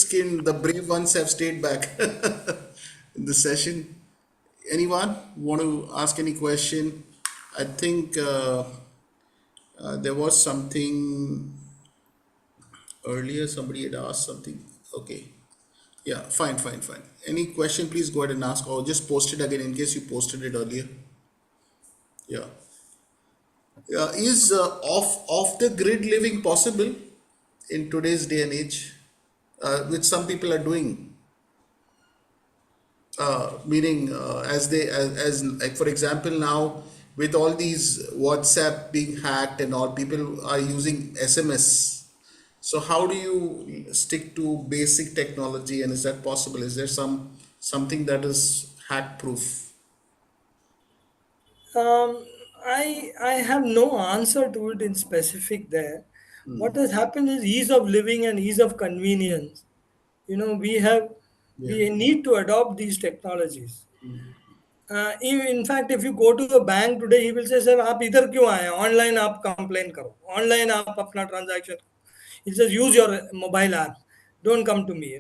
thick-skinned, the brave ones have stayed back in the session. Anyone want to ask any question? I think there was something earlier. Somebody had asked something. Okay. Yeah, fine, fine, fine. Any question, please go ahead and ask, or just post it again in case you posted it earlier. Yeah. Is off the grid living possible in today's day and age, which some people are doing? Meaning, as like for example now with all these WhatsApp being hacked and all, people are using SMS. So how do you stick to basic technology, and is that possible? Is there something that is hack proof? Um, I have no answer to it in specific there. What has happened is ease of living and ease of convenience. Yeah. We need to adopt these technologies. In fact, if you go to the bank today, he will say, "Sir, आप इधर क्यों आए? Online आप complain करो. Online आप अपना transaction." He says, "Use your mobile app. Don't come to me."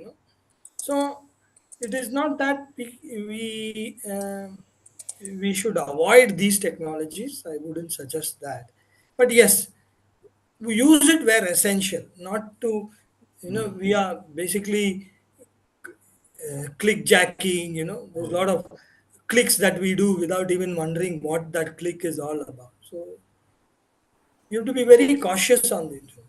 So it is not that we should avoid these technologies. I wouldn't suggest that, but yes, we use it where essential, not to, we are basically click jacking. There's a lot of clicks that we do without even wondering what that click is all about. So you have to be very cautious on the internet.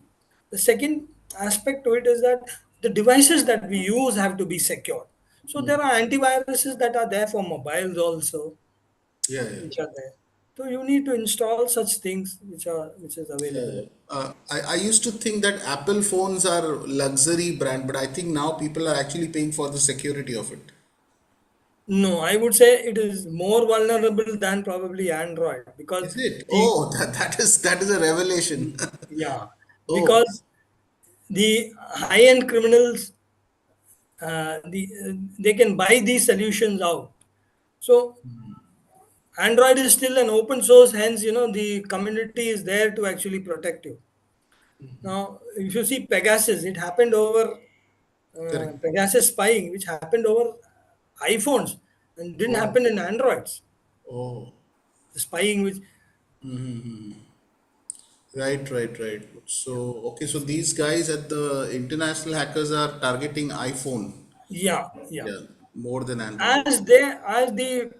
The second aspect to it is that the devices that we use have to be secure. So there are antiviruses that are there for mobiles also, Yeah, yeah. which are there. So you need to install such things which is available. I used to think that Apple phones are luxury brand, but I think now people are actually paying for the security of it. No, I would say it is more vulnerable than probably Android because Is it? the Oh, that is a revelation. yeah, Oh, because the high-end criminals, they can buy these solutions out. So Android is still an open source, hence the community is there to actually protect you. Now, if you see Pegasus, it happened over correct. Pegasus spying, which happened over iPhones and didn't Oh, happen in Androids. oh, The spying, which right, right, right. So, okay, so these guys at the international hackers are targeting iPhone, yeah, yeah. yeah, more than Android. As the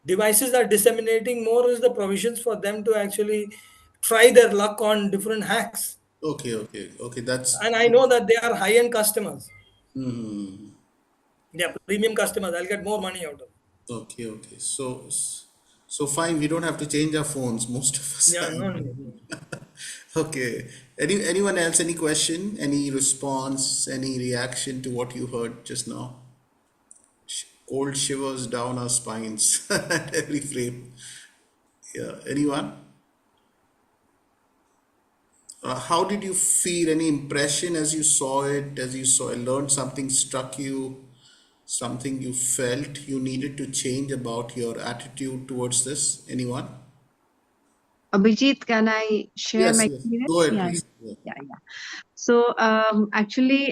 devices are disseminating, more is the provisions for them to actually try their luck on different hacks. Okay, okay, okay. That's And I know that they are high-end customers. They are premium customers. I'll get more money out of it. okay, okay. So fine. We don't have to change our phones. Most of us Yeah, no, are. no, no. Okay. Anyone else? Any question? Any response? Any reaction to what you heard just now? Cold shivers down our spines at every frame. Yeah. Anyone? How did you feel? Any impression as you saw it? As you saw, learned something struck you? Something you felt you needed to change about your attitude towards this? Anyone? Abhijit, can I share Yes. my Yes. Go experience? ahead, Yeah, please. Yeah. yeah, yeah. So, actually,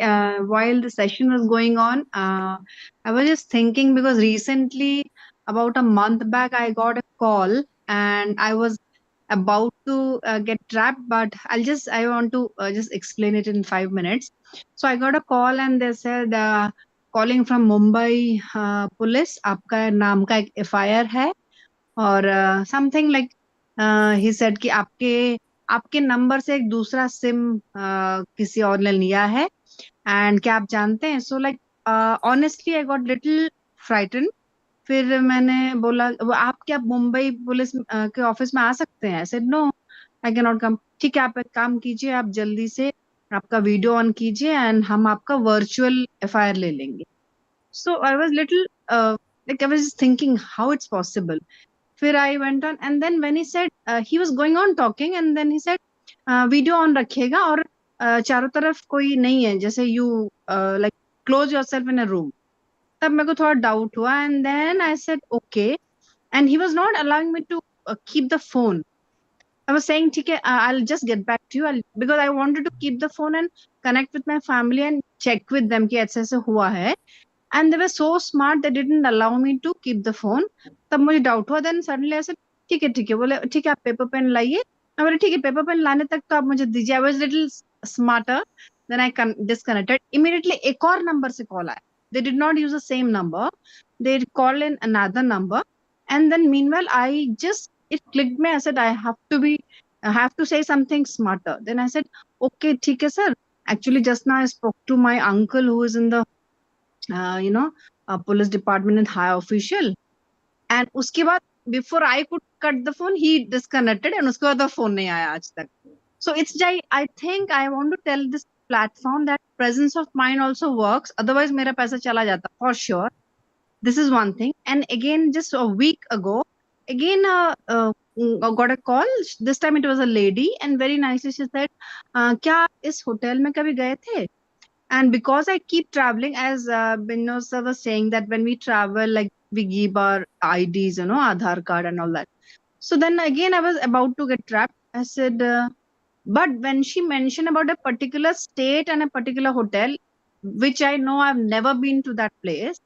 while the session was going on, I was just thinking because recently, about a month back, I got a call and I was about to get trapped, but I want to just explain it in 5 minutes. So, I got a call and they said, calling from Mumbai police, आपका नाम का एक FIR है और something like he said कि आपके आपके number से एक दूसरा सिम किसी और ने लिया है एंड क्या आप जानते हैं so like honestly I got little frighten फिर मैंने बोला "वो आप क्या मुंबई पुलिस के ऑफिस में आ सकते हैं said no I can not come ठीक है आप एक काम कीजिए आप जल्दी से आपका वीडियो ऑन कीजिए एंड हम आपका वर्चुअल एफआईआर ले लेंगे so I was little like I was just thinking how it's possible. फिर I went on and then when he said he was going on talking and then he said video on रखिएगा और चारों तरफ कोई नहीं है जैसे you like close yourself in a room तब मेरे को थोड़ा डाउट हुआ and then I said okay and he was not allowing me to keep the phone I was saying, "ठीक है, I'll just get back to you." Because I wanted to keep the phone and connect with my family and check with them कि ऐसे ऐसे हुआ है. And they were so smart, they didn't allow me to keep the phone. तब मुझे doubt हुआ. Then suddenly I said, ठीक है, बोले ठीक है, आप पेपर पेन लाइए. मैं बोले ठीक है, पेपर पेन लाने तक तो आप मुझे दीजिए. I was little smarter. Then I disconnected. Immediately एक और नंबर से कॉल आया. They did not use the same number. They called in another number. And then meanwhile, it clicked me. I said, I have to say something smarter. Then I said, okay, ठीक है, sir. Actually, just now I spoke to my uncle who is in the you know, police department and high official. And उसके बाद, before I could cut the phone, he disconnected, and उसके बाद phone नहीं आया आज तक. So I think I want to tell this platform that presence of mind also works. Otherwise, मेरा पैसा चला जाता for sure. This is one thing. And again, just a week ago, again, I got a call. This time it was a lady, and very nicely she said, क्या आप इस hotel में कभी गए थे? And because I keep traveling, as Binoj sir was saying, that when we travel, like we give our IDs, Aadhaar card and all that. So then again, I was about to get trapped. I said, but when she mentioned about a particular state and a particular hotel, which I know I've never been to that place,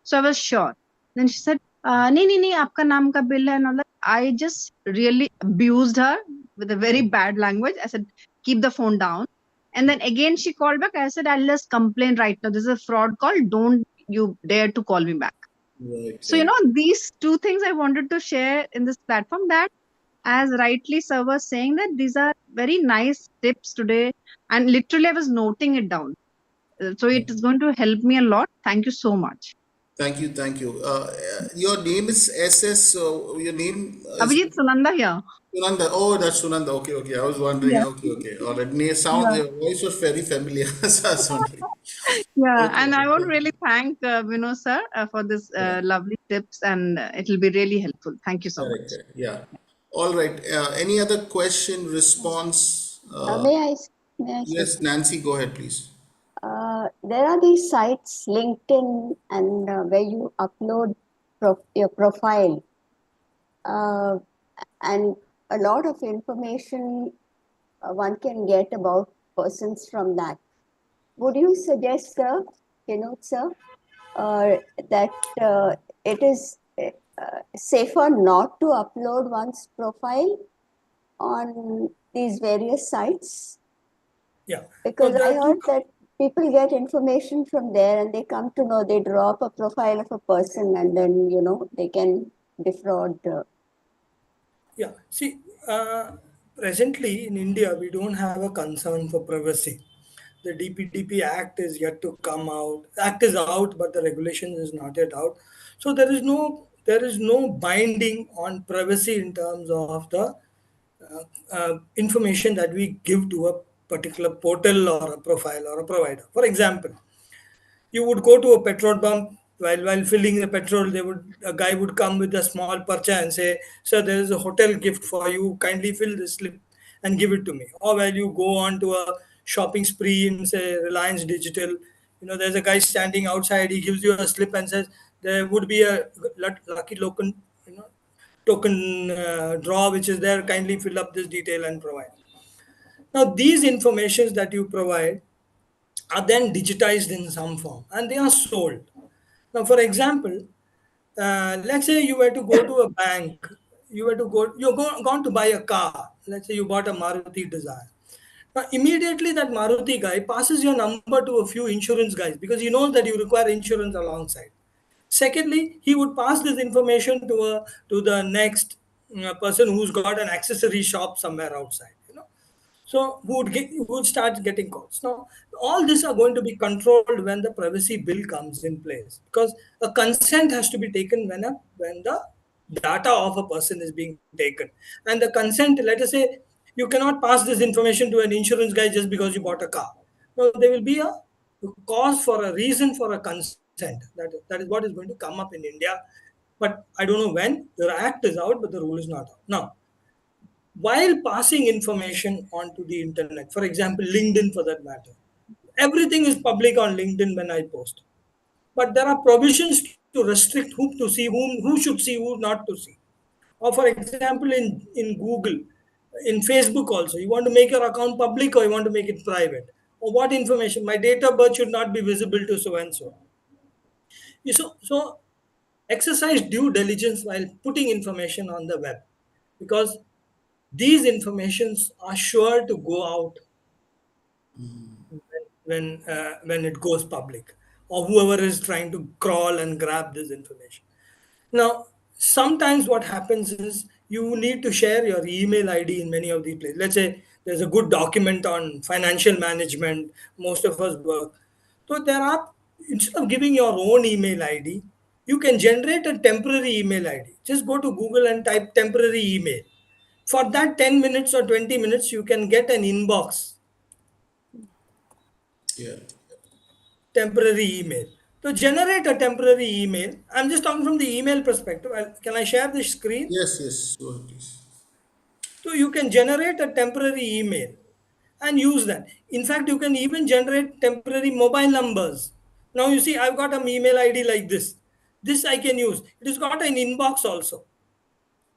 so I was sure. Then she said, नहीं, आपका नाम का bill है and all that. I just really abused her with a very bad language. I said, keep the phone down. And then again she called back. I said, I'll just complain right now. This is a fraud call. Don't you dare to call me back. Right, So, right. these two things I wanted to share in this platform, that as rightly sir was saying, that these are very nice tips today. And literally I was noting it down. So it is going to help me a lot. Thank you so much. Thank you, thank you. Your name is SS, so your name is Abhijit Sunanda here. Sunanda. Oh, that's Sunanda. Okay, okay. I was wondering. Yeah. Okay, okay. All right. Sound, Yeah. your voice was very familiar. So I was wondering. Yeah. Okay, And I okay. want to Thank you. really thank Vinod sir for this Yeah, lovely tips, and it will be really helpful. Thank you so correct, much. correct. Yeah. All right. Any other question, response? May I say Yes, something? Nancy, go ahead, please. There are these sites, LinkedIn, and where you upload your profile, uh, and a lot of information one can get about persons from that. Would you suggest, sir, sir, that it is safer not to upload one's profile on these various sites? Yeah. Because There I are two. heard that people get information from there and they come to know, they draw up a profile of a person and then, they can defraud. Yeah. See, presently in India, we don't have a concern for privacy. The DPDP Act is yet to come out. Act is out, but the regulation is not yet out. So there is no binding on privacy in terms of the information that we give to a particular portal or a profile or a provider. For example, you would go to a petrol pump while filling the petrol. A guy would come with a small parcha and say, sir, there is a hotel gift for you, kindly fill this slip and give it to me. Or while you go on to a shopping spree in, say, Reliance Digital, there's a guy standing outside, he gives you a slip and says there would be a lucky you know token draw which is there, kindly fill up this detail and provide. Now these informations that you provide are then digitized in some form and they are sold. Now, for example, let's say you were to go to a bank, gone to buy a car. Let's say you bought a Maruti Desire. Now, immediately that Maruti guy passes your number to a few insurance guys because he knows that you require insurance alongside. Secondly, he would pass this information to the next person who's got an accessory shop somewhere outside. So who would start getting calls. Now, all these are going to be controlled when the privacy bill comes in place because a consent has to be taken when the data of a person is being taken. And the consent, let us say, you cannot pass this information to an insurance guy just because you bought a car. No, there will be a cause for a reason for a consent. That is what is going to come up in India. But I don't know when. The act is out, but the rule is not out. Now, while passing information onto the internet, for example, LinkedIn for that matter, everything is public on LinkedIn when I post. But there are provisions to restrict whom to see, who should see, who not to see. Or for example, in Google, In Facebook also, you want to make your account public or you want to make it private, or what information, my date of birth should not be visible to so and so. So exercise due diligence while putting information on the web, because these informations are sure to go out when it goes public, or whoever is trying to crawl and grab this information. Now, sometimes what happens is you need to share your email ID in many of these places. Let's say there's a good document on financial management, most of us work. So there are, instead of giving your own email ID, you can generate a temporary email ID. Just go to Google and type temporary email. For that 10 minutes or 20 minutes, you can get an inbox, Yeah. temporary email. To generate a temporary email, I'm just talking from the email perspective. Can I share this screen? Yes, yes. Go ahead, please. So you can generate a temporary email and use that. In fact, you can even generate temporary mobile numbers. Now you see, I've got an email ID like this. This I can use. It has got an inbox also.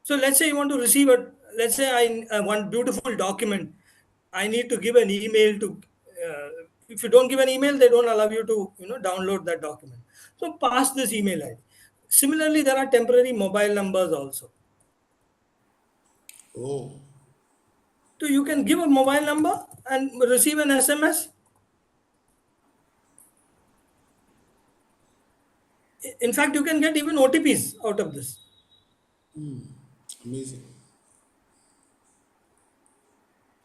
So let's say you want to receive a, let's say I want beautiful document. I need to give an email to. If you don't give an email, they don't allow you to download that document. So pass this email ID. Similarly, there are temporary mobile numbers also. Oh, So you can give a mobile number and receive an SMS. In fact, you can get even OTPs out of this. amazing.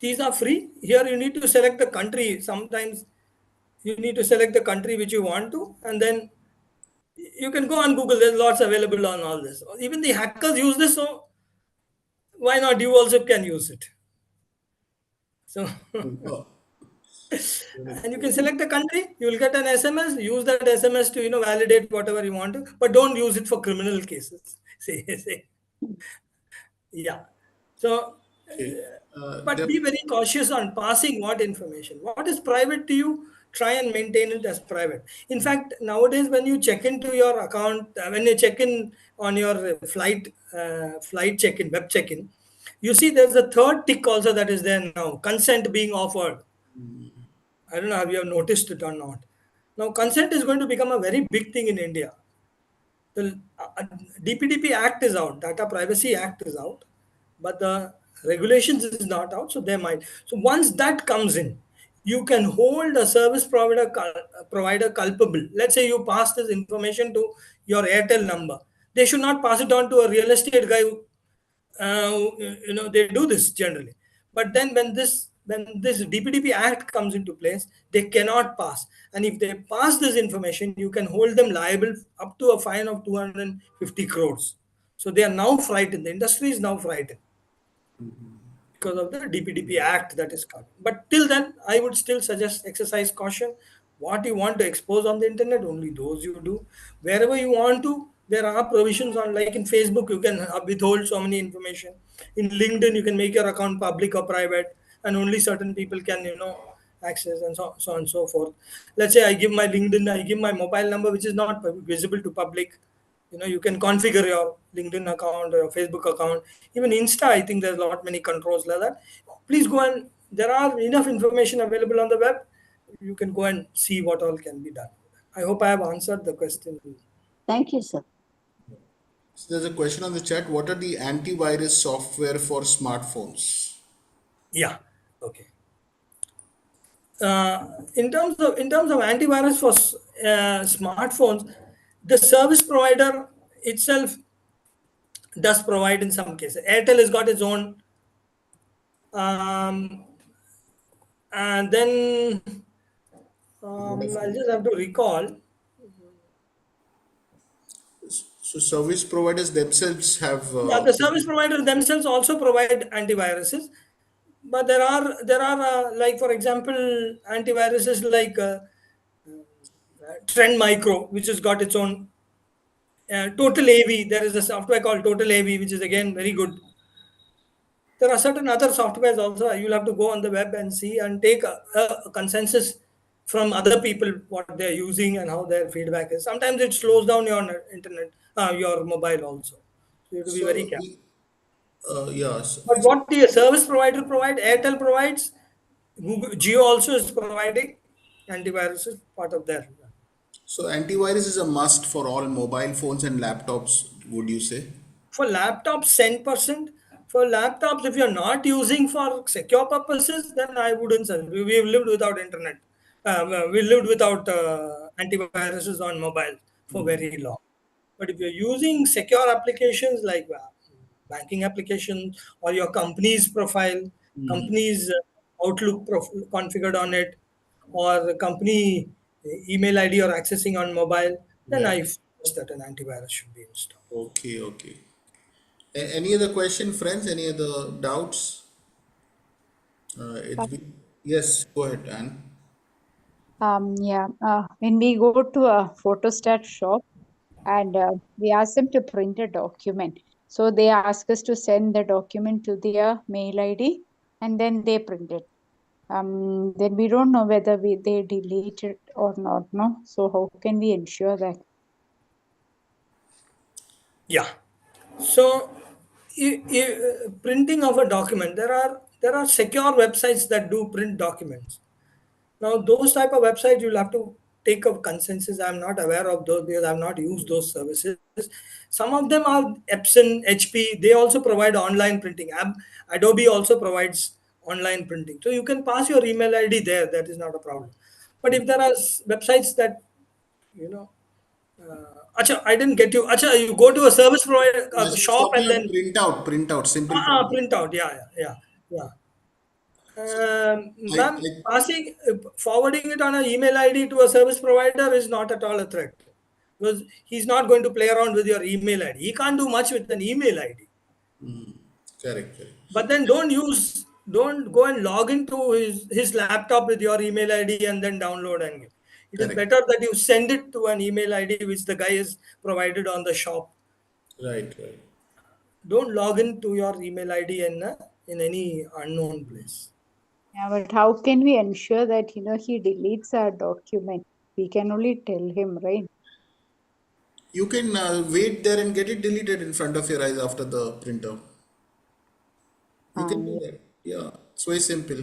These are free. Here you need to select the country. Sometimes you need to select the country which you want to, and then you can go on Google. There's lots available on all this. Even the hackers use this, so why not? You also can use it. So, Wow. Very and you can cool. select the country. You will get an SMS. Use that SMS to validate whatever you want to, but don't use it for criminal cases. Say, yeah. So, Okay. but be very cautious on passing what information. What is private to you, try and maintain it as private. In fact, nowadays when you check into your account, when you check in on your flight check-in, web check-in, you see there's a third tick also that is there now, consent being offered. I don't know if you have noticed it or not. Now, consent is going to become a very big thing in India. The DPDP Act is out, Data Privacy Act is out, but the regulations is not out. So they might. So once that comes in, you can hold a service provider culpable. Let's say you pass this information to your Airtel number. They should not pass it on to a real estate guy who they do this generally, but then when this DPDP Act comes into place, they cannot pass, and if they pass this information, you can hold them liable up to a fine of 250 crores. So they are now frightened, the industry is now frightened because of the DPDP Act that is coming. But till then, I would still suggest exercise caution. What you want to expose on the internet, only those you do. Wherever you want to, there are provisions on, like in Facebook, you can withhold so many information. In LinkedIn, you can make your account public or private, and only certain people can, access, and so on and so forth. Let's say I give my LinkedIn, I give my mobile number, which is not visible to public. You can configure your LinkedIn account or your Facebook account, even Insta. I think there's a lot many controls like that. Please go, and there are enough information available on the web. You can go and see what all can be done. I hope I have answered the question. Thank you, sir. So there's a question on the chat. What are the antivirus software for smartphones? Yeah, okay. In terms of antivirus for smartphones, the service provider itself does provide in some cases. Airtel has got its own, um, and then I'll just have to recall. So service providers themselves have Yeah, the service provider themselves also provide antiviruses, but there are like, for example, antiviruses like Trend Micro, which has got its own Total AV. There is a software called Total AV, which is again very good. There are certain other softwares also. You'll have to go on the web and see and take a consensus from other people what they're using and how their feedback is. Sometimes it slows down your internet, your mobile also. So you have to be very so careful. Yes. But what the service provider provide, Airtel provides, Google, Geo also is providing antivirus is part of their. So antivirus is a must for all mobile phones and laptops, would you say? For laptops, 10%. For laptops, if you're not using for secure purposes, then I wouldn't say. We've lived without internet. We lived without antiviruses on mobile for very long. But if you're using secure applications like banking applications or your company's profile, company's Outlook configured on it, or the company email ID or accessing on mobile, then Yeah. I suggest that an antivirus should be installed. Okay, okay. Any other question, friends? Any other doubts? It's been, yes, go ahead, Anne. Yeah. When we go to a photostat shop and we ask them to print a document, so they ask us to send the document to their mail ID and then they print it. Then we don't know whether they delete it or not, no? So how can we ensure that? Yeah. So, printing of a document, there are secure websites that do print documents. Now, those type of websites you'll have to take a consensus. I'm not aware of those because I've not used those services. Some of them are Epson, HP. They also provide online printing. Adobe also provides online printing. So you can pass your email ID there. That is not a problem. But if there are websites that you know Acha, I didn't get you. Acha, you go to a service provider Yeah, a she's shop talking and about then print out, simple print out. print out. Yeah, yeah, yeah, So yeah. I, Ma'am, forwarding it on an email ID to a service provider is not at all a threat because he's not going to play around with your email ID. He can't do much with an email ID. correct, correct. But then don't go and log into his laptop with your email ID and then download and get. It is Correct. better that you send it to an email ID which the guy is provided on the shop. Right, right. Don't log into your email ID in any unknown place. Yeah, but how can we ensure that, he deletes our document? We can only tell him, right? You can wait there and get it deleted in front of your eyes after the printer. You can do Yeah. that. Yeah, it's very simple.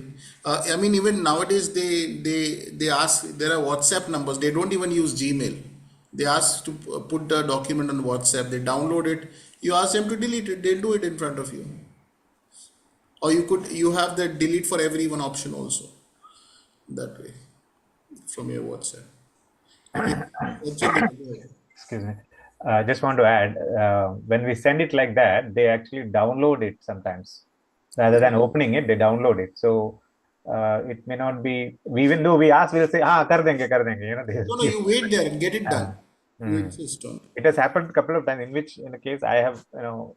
I mean, even nowadays they ask. There are WhatsApp numbers. They don't even use Gmail. They ask to put the document on WhatsApp. They download it. You ask them to delete it. They'll do it in front of you. Or you have the delete for everyone option also that way from your WhatsApp. Yeah, Sachin, go ahead. Excuse me. I just want to add, when we send it like that, they actually download it sometimes. Rather than opening it, they download it. So it may not be, even though we ask, we'll say, kar denge, No, they'll no, give. you wait there and get it Yeah. done. You Hmm. insist on. It has happened a couple of times in a case, I have,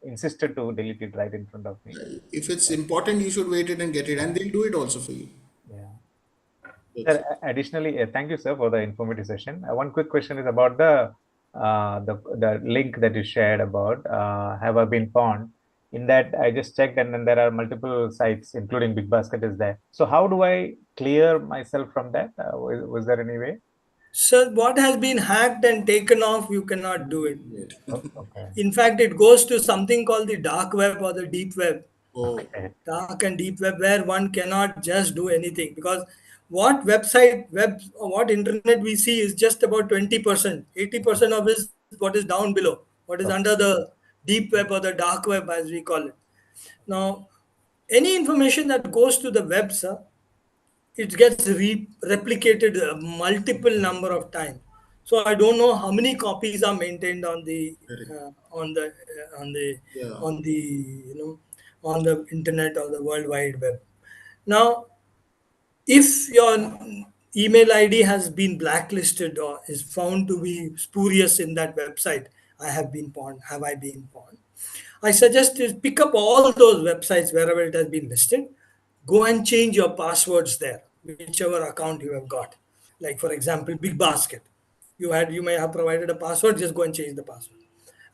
insisted to delete it right in front of me. If it's important, you should wait it and get it, and they'll do it also for you. Yeah. That's Sir, it. additionally, thank you, sir, for the informative session. One quick question is about the link that you shared about have I been pawned. In that, I just checked, and then there are multiple sites, including Big Basket, is there. So, how do I clear myself from that? Was there any way? So what has been hacked and taken off, you cannot do it. Wait. Oh, okay, In fact, it goes to something called the dark web or the deep web. Oh, okay, Dark and deep web where one cannot just do anything because what internet we see is just about 20%. 80% of is what is down below, what is okay, under the deep web or the dark web as we call it. Now, any information that goes to the web, sir, it gets replicated a multiple number of times. So I don't know how many copies are maintained on the correct. uh, on the on the Yeah, on the on the internet or the world wide web. Now, if your email ID has been blacklisted or is found to be spurious in that website, have I been pawned? I suggest you pick up all those websites wherever it has been listed, go and change your passwords there, whichever account you have got. Like for example, Big Basket. You may have provided a password, just go and change the password.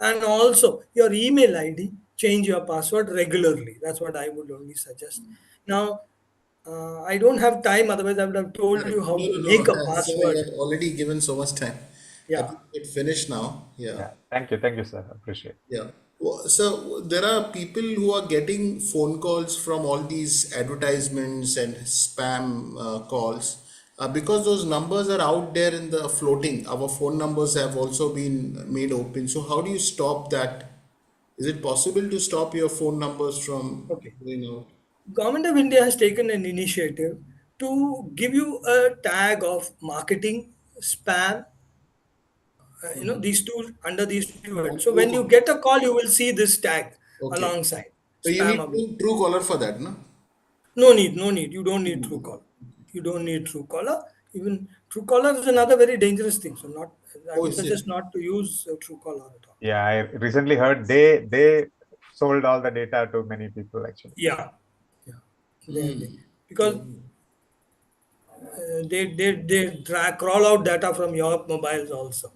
And also your email ID, change your password regularly. That's what I would only suggest. Now, I don't have time, otherwise, I would have told correct. you how No, to no, make a no. Sir, you password. have already given so much time. I Yeah. think it finished now. Yeah, yeah. Thank you, sir. Appreciate. yeah. So there are people who are getting phone calls from all these advertisements and spam calls because those numbers are out there in the floating. Our phone numbers have also been made open. So how do you stop that? Is it possible to stop your phone numbers from Okay. going out? Government of India has taken an initiative to give you a tag of marketing, spam, these two under these two words. On So when you Truecaller. get a call, you will see this tag Okay. alongside So you spam need oblique. true caller for that, no? No need, no need. You don't need Truecaller. You don't need Truecaller. Even Truecaller is another very dangerous thing. So not, I Oh, would is it? suggest not to use Truecaller at all. Yeah, I recently heard they sold all the data to many people actually. Yeah, yeah. They because Oh, they crawl out data from your mobiles also.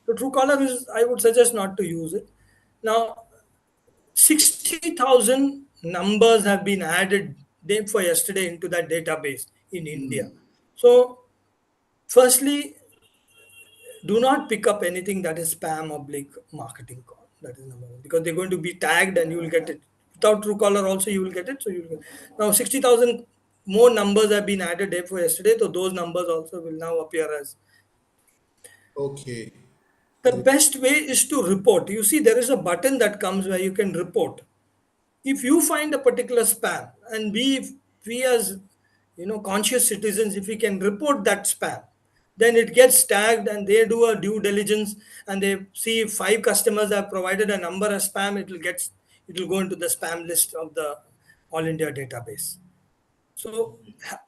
So Truecaller is, I would suggest not to use it. Now 60,000 numbers have been added day for yesterday into that database in India. So firstly, do not pick up anything that is spam oblique marketing call. That is number one, because they're going to be tagged and you will get it. Without Truecaller also you will get it. So you will get. Now 60,000 more numbers have been added day for yesterday. So those numbers also will now appear as. okay. The best way is to report. You see, there is a button that comes where you can report. If you find a particular spam, and we as conscious citizens, if we can report that spam, then it gets tagged and they do a due diligence and they see if five customers have provided a number as spam, it will go into the spam list of the all India database. So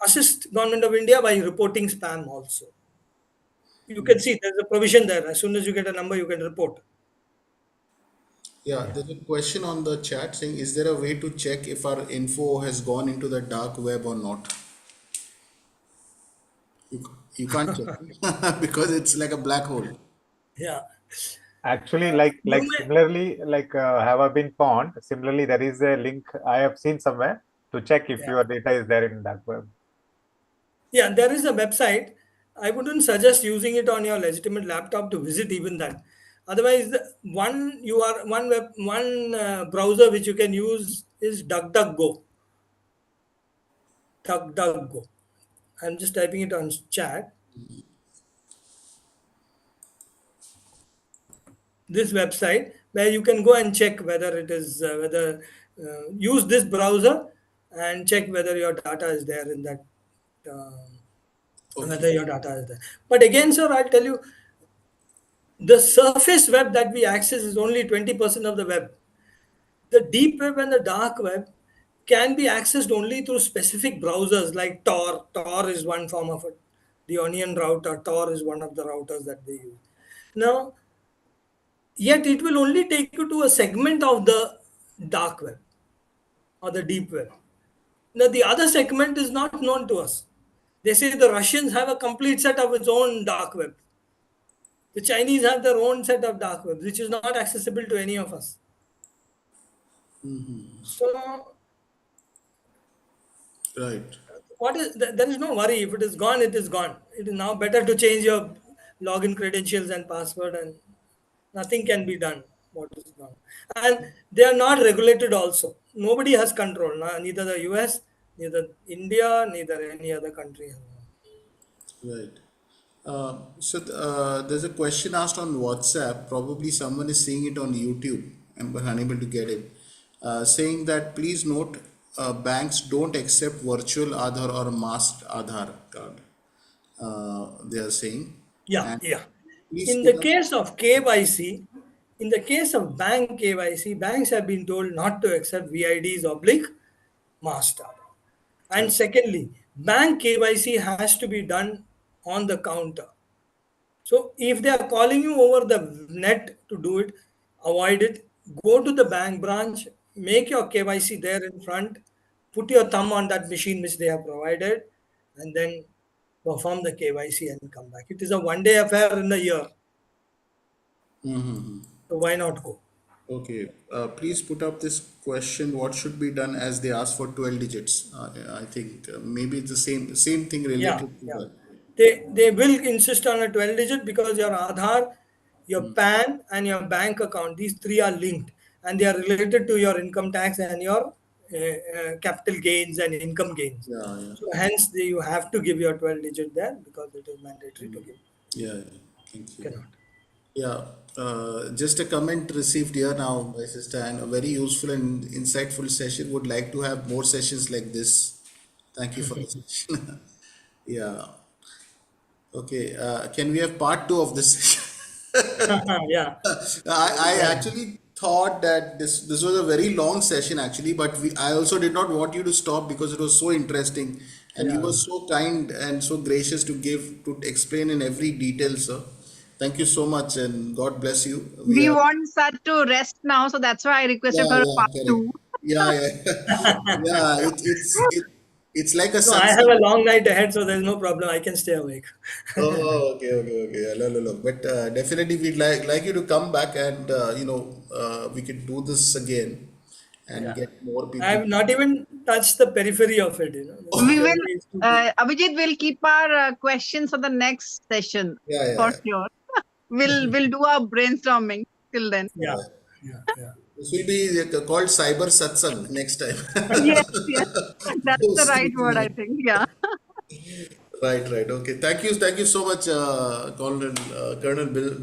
assist government of India by reporting spam also. You can see there's a provision there. As soon as you get a number, you can report. Yeah, Yeah. there's a question on the chat saying, is there a way to check if our info has gone into the dark web or not? You can't check because it's like a black hole. Yeah. Actually, You like may, similarly, like have I been pawned? Similarly, there is a link I have seen somewhere to check if yeah. your data is there in dark web. Yeah, there is a website. I wouldn't suggest using it on your legitimate laptop to visit even that. Otherwise, one browser which you can use is DuckDuckGo. DuckDuckGo. I'm just typing it on chat. This website where you can go and check whether it is whether use this browser and check whether your data is there in that. Okay. Whether your data is there. But again, sir, I'll tell you, the surface web that we access is only 20% of the web. The deep web and the dark web can be accessed only through specific browsers like Tor. Tor is one form of it. The Onion router, Tor is one of the routers that they use. Now, yet it will only take you to a segment of the dark web or the deep web. Now, the other segment is not known to us. They say the Russians have a complete set of its own dark web. The Chinese have their own set of dark web, which is not accessible to any of us. So, Right. there is no worry. If it is gone, it is gone. It is now better to change your login credentials and password, and nothing can be done. What is gone, and they are not regulated. Also, nobody has control. Neither the US, neither India, neither any other country. Right. There's a question asked on WhatsApp. Probably someone is seeing it on YouTube and but unable to get it. Saying that please note, banks don't accept virtual Aadhaar or masked Aadhaar card. They are saying, Yeah, and yeah. please In the put up. case of KYC, in the case of bank KYC, banks have been told not to accept VIDs oblique master. And secondly, bank KYC has to be done on the counter. So if they are calling you over the net to do it, avoid it. Go to the bank branch, make your KYC there in front, put your thumb on that machine which they have provided, and then perform the KYC and come back. It is a one-day affair in the year, so why not go? Okay, please put up this question. What should be done as they ask for 12 digits? I think maybe it's the same thing Yeah, related to yeah. that. They will insist on a 12 digit because your Aadhaar, your PAN, and your bank account, these three are linked. and they are related to your income tax and your capital gains and income gains. Yeah, yeah, So hence you have to give your 12 digit there because it is mandatory to give. yeah, yeah. Thank you. Cannot. Yeah, just a comment received here now by Sister Anne. A very useful and insightful session. Would like to have more sessions like this. Thank you for the session. Yeah. Okay. Can we have part two of this session? Yeah. I actually thought that this was a very long session actually, but I also did not want you to stop because it was so interesting, and you Yeah. were so kind and so gracious to explain in every detail, sir. Thank you so much, and God bless you. We We are want Sir to rest now, so that's why I requested yeah, for a yeah, part correct. two. Yeah, yeah, yeah. It's like a No, I have a satsang. long night ahead, so there's no problem. I can stay awake. Oh, okay, okay, okay. Yeah, no, no, no. But definitely, we'd like you to come back, and we could do this again and Yeah. get more I people. have not even touched the periphery of it, The We will, security is too deep. Abhijit will keep our questions for the next session Yeah, for yeah, sure. We'll do our brainstorming till then. Yeah. yeah. Yeah. Yeah. This will be called cyber satsang next time. Yes, yes. That's the right word, I Post-meeting. think. Yeah. Right, right. Okay. Thank you so much, Colonel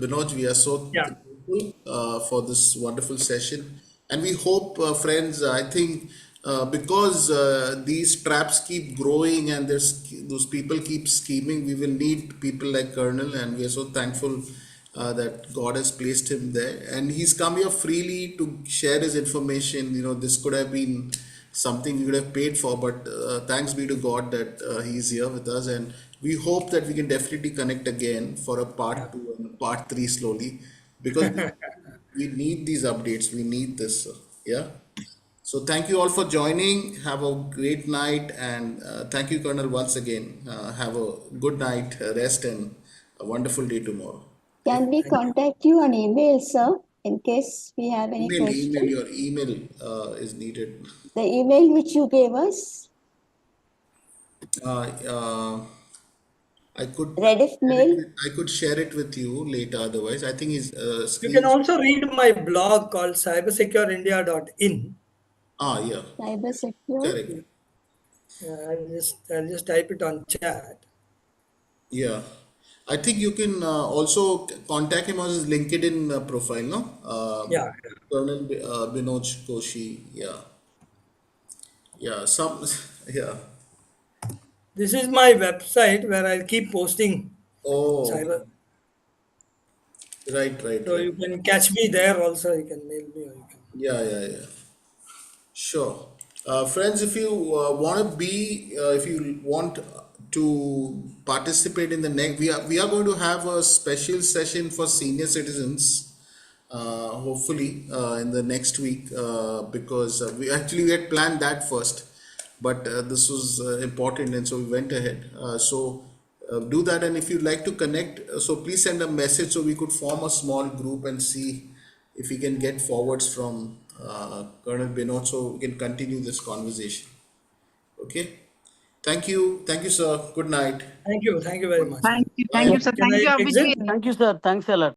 Binoj. We are so Yeah. grateful for this wonderful session, and we hope, friends. I think because these traps keep growing and those people keep scheming, we will need people like Colonel, and we are so thankful that God has placed him there, and he's come here freely to share his information. This could have been something we would have paid for, but thanks be to God that he's here with us, and we hope that we can definitely connect again for a Yeah. part two and a part three slowly, because we need these updates. We need this. Yeah. So thank you all for joining. Have a great night, and thank you, Colonel, once again. Have a good night, rest, and a wonderful day tomorrow. Okay. Can we Thank you. contact you on email, sir, in case we have any Email. question? Your email is needed. The email which you gave us, Uh, uh, I could Rediff mail, I could share it with you later. Otherwise, I think his You can screen. also read my blog called cybersecureindia.in. Yeah, cyber secure. correct. I'll just type it on chat. Yeah, I think you can also contact him on his LinkedIn profile. No, Yeah. Colonel Binoj Koshy. Yeah, yeah. Some yeah. This is my website where I'll keep posting Oh, cyber. right, right, So right. you can catch me there also. You can mail me or you can. Yeah, yeah, yeah. Sure. Friends, if you if you want to participate in the next, we are going to have a special session for senior citizens, hopefully in the next week, because we had planned that first, but this was important, and so we went ahead. Do that, and if you'd like to connect, so please send a message so we could form a small group and see if we can get forwards from Colonel Binod so we can continue this conversation. Okay. Thank you, sir. Good night. Thank you. Thank you very much. Thank you. Thank Bye. you, sir. Can Thank I you, exit? Abhijit. Thank you, sir. Thanks a lot.